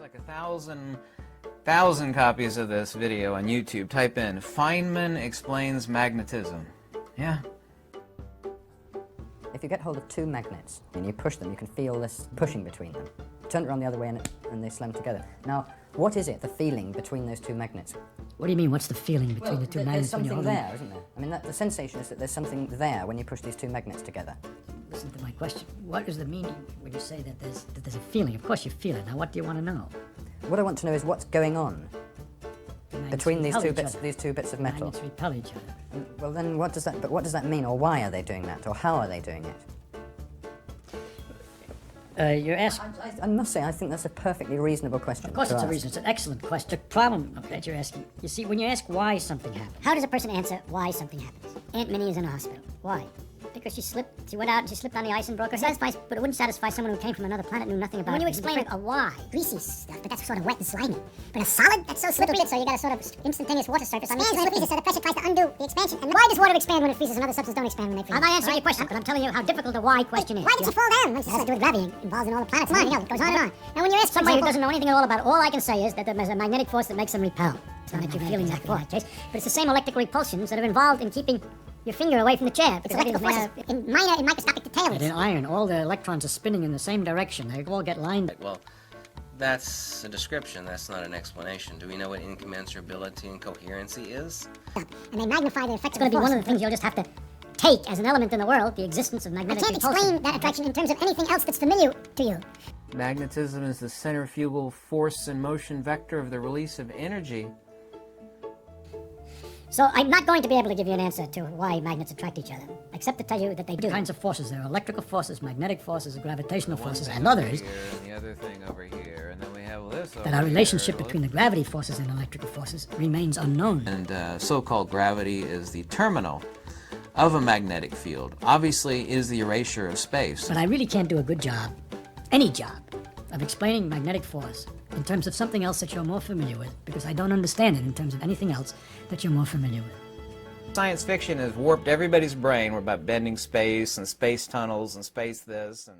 like 1,000 copies of this video on YouTube. Type in Feynman explains magnetism. Yeah. If you get hold of two magnets and you push them, you can feel this pushing between them. Turn it around the other way and they slam together. Now, what is it, the feeling between those two magnets? What do you mean, what's the feeling between the two magnets? There's something there, isn't there? I mean, the sensation is that there's something there when you push these two magnets together. Listen to my question. What is the meaning when you say that there's a feeling? Of course you feel it. Now, what do you want to know? What I want to know is what's going on between these two bits of metal. Magnets repel each other. Well, then what does that mean, or why are they doing that, or how are they doing it? You're asking... I must say, I think that's a perfectly reasonable question. Of course to it's a ask. reason. It's an excellent question. The problem that you're asking, you see, when you ask why something happens... How does a person answer why something happens? Aunt Minnie is in a hospital. Why? Because she went out and she slipped on the ice and broke her head. But it wouldn't satisfy someone who came from another planet, knew nothing about it. When you explain a why, greasy stuff, but that's sort of wet and slimy. But a solid, that's so slippery, so you got a sort of instantaneous water surface. It freezes, so the pressure tries to undo the expansion. And why does water expand when it freezes and other substances don't expand when they freeze? I'm not answering your question, but I'm telling you how difficult the why question is. Why did she fall down? It has to do with gravity involved in all the planets. Come on, it goes on and on. Now when you ask somebody who doesn't know anything at all about it, all I can say is that there's a magnetic force that makes them repel. It's not that you're feeling that force, but it's the same electrical repulsions that are involved in keeping your finger away from the chair. It's electrical forces in minor and microscopic details. And in iron, all the electrons are spinning in the same direction. They all get lined up. Well, that's a description, that's not an explanation. Do we know what incommensurability and coherency is? And they magnify the effects. It's going to be one of the things you'll just have to take as an element in the world, the existence of magnetic repulsion. I can't explain that attraction in terms of anything else that's familiar to you. Magnetism is the centrifugal force and motion vector of the release of energy. So I'm not going to be able to give you an answer to why magnets attract each other, except to tell you that they do. Kinds of forces. There are electrical forces, magnetic forces, gravitational forces, and others. Here, and the other thing over here, and then we have this. That our relationship between the gravity forces and electrical forces remains unknown. And so-called gravity is the terminal of a magnetic field. Obviously, it is the erasure of space. But I really can't do a good job, any job, of explaining magnetic force in terms of something else that you're more familiar with, because I don't understand it in terms of anything else that you're more familiar with. Science fiction has warped everybody's brain. We're about bending space and space tunnels and space this and...